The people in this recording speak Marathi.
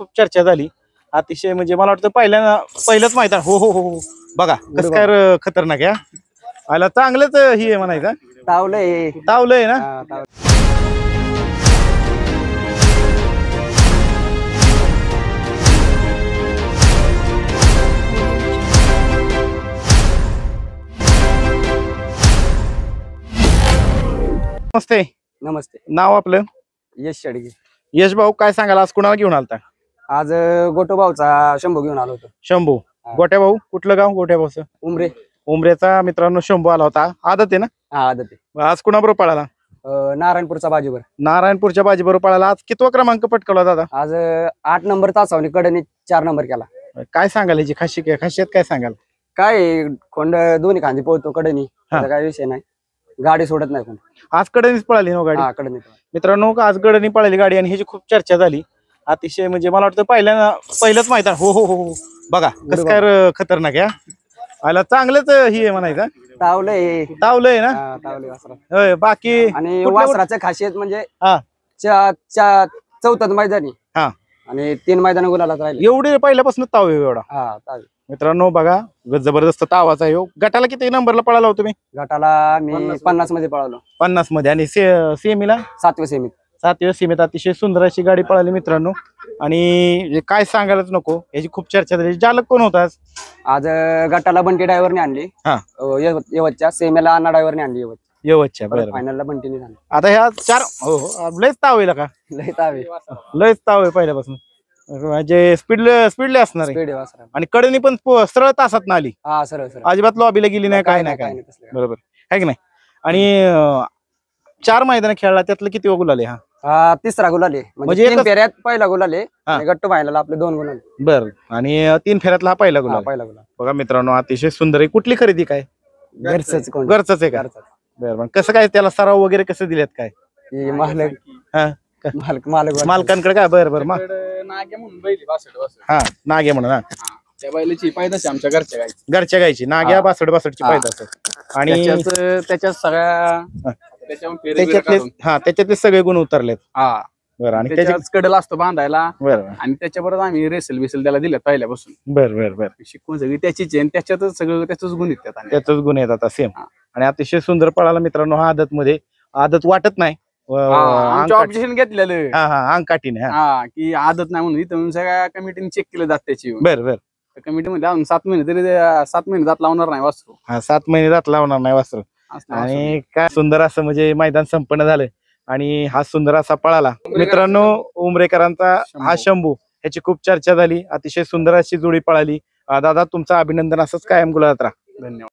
खूप चर्चा झाली अतिशय म्हणजे मला वाटतं पहिलंच मैदान हो हो हो बघा कसं काय खतरनाक आहे आला चांगलंच ही आहे म्हणायचं तावलंय ना नमस्ते नमस्ते. नाव आपलं यश शेडगे. यश भाऊ काय सांगाल आज कुणाला घेऊन आलता आज गोटोबावचा शंभू घेऊन आलो होतो. शंभू गोट्या भाऊ कुठलं गाव गोट्या भाऊचं उमरे. उमरेचा मित्रांनो शंभू आला होता आदत आहे ना हा आदत आहे. आज कुणाबरोबर पळाला नारायणपूरचा बाजीवर. नारायणपूरच्या बाजीबरोबर पळाला आज कितवा क्रमांक पटकवला दादा आज 8 नंबर तासावणी कडनी 4 नंबर केला. काय सांगाल याची खासियत काय सांगाल काय खोंड दोन्ही खांदी पळतो कडनी काय विषय नाही गाडी सोडत नाही कोण. आज कडनीच पळाली ना गाडी कडनी मित्रांनो आज कडनी पळाली गाडी आणि ह्याची खूप चर्चा झाली अतिशय म्हणजे मला वाटतं पहिलंच मैदान हो हो हो बघा कसं काय खतरनाक आहे आला चांगलंच ही आहे म्हणायचं तावलंय ना होय बाकी आणि वासराचं खासियत म्हणजे चौथ्यात मैदानी आणि 3 मैदान गुलाला राहिले एवढे पहिल्यापासून ताव आहे एवढा मित्रांनो बघा जबरदस्त तावाचा आहे गटाला किती नंबरला पळाला होता तुम्ही गटाला मी 50 मध्ये पळालो 50 मध्ये आणि सेमीला 7व्या सेमीत 7व्या सीमेत अतिशय सुंदर अशी गाडी पळाली मित्रांनो आणि काय सांगायलाच नको याची खूप चर्चा झाली चालक कोण होता आज गटाला बंटी ड्रायव्हरने आणली यवतच्या सेमीला अण्णा ड्रायव्हरने आणली यवतच्या फायनलला बंटीने झाली. आता ह्या 4 हो लयच ताव आहे का लयच ताव आहे पहिल्यापासून म्हणजे स्पीडले असणार आहे आणि कडनी पण सरळ तासात ना आली अजिबात लॉबीला गेली नाही काय नाही काय बरोबर आहे की नाही आणि 4 मैदान खेळला त्यातलं किती गुलाल आहे हा 3रा गुलाल आहे म्हणजे 3 फेऱ्यात पहिला गुलाल आहे आणि गट्टू फायनलला आपले 2 गुलाल. बर आणि 3 फेऱ्यातला हा पहिला गुलाल बघा मित्रांनो अतिशय सुंदर आहे कुठली खरेदी काय घरचंच आहे का बरं कसं काय त्याला सराव वगैरे कसं दिलेत काय मालकांकडे काय बरं हा नागे म्हणून त्या बैलाची पैदास आमच्या घरच्या गायची नाग्या 62 पैदास आणि त्याच्यात सगळ्या त्याच्यातले सगळे गुण उतरलेत बरं आणि त्याच्याच कडेला असतो बांधायला बरं आणि त्याच्याबरोबर आम्ही रेसल बिसल त्याला दिल्यात पहिल्यापासून बरं शिकवून सगळी त्याचीच आहे त्याच्यातच सगळं त्याच गुण येतात त्याच गुण येतात सेम आणि अतिशय सुंदर पळाला मित्रांनो हा आदत वाटत नाही ऑब्जेक्शन घेतलेलं अंगकाठीने की आदत नाही म्हणून इथं सगळ्या कमिटीने चेक केलं जात त्याची बरं कमिटीमध्ये अजून 7 महिने तरी 7 महिने जात लावणार नाही वासरू 7 महिने जात लावणार नाही वासरू आणि काय सुंदर असं म्हणजे मैदान संपन्न झालं आणि हा सुंदर असा पळाला मित्रांनो उमरेकरांचा हा शंभू ह्याची खूप चर्चा झाली अतिशय सुंदर अशी जोडी पळाली दादा तुमचं अभिनंदन असंच कायम गुलाबात राहा. धन्यवाद.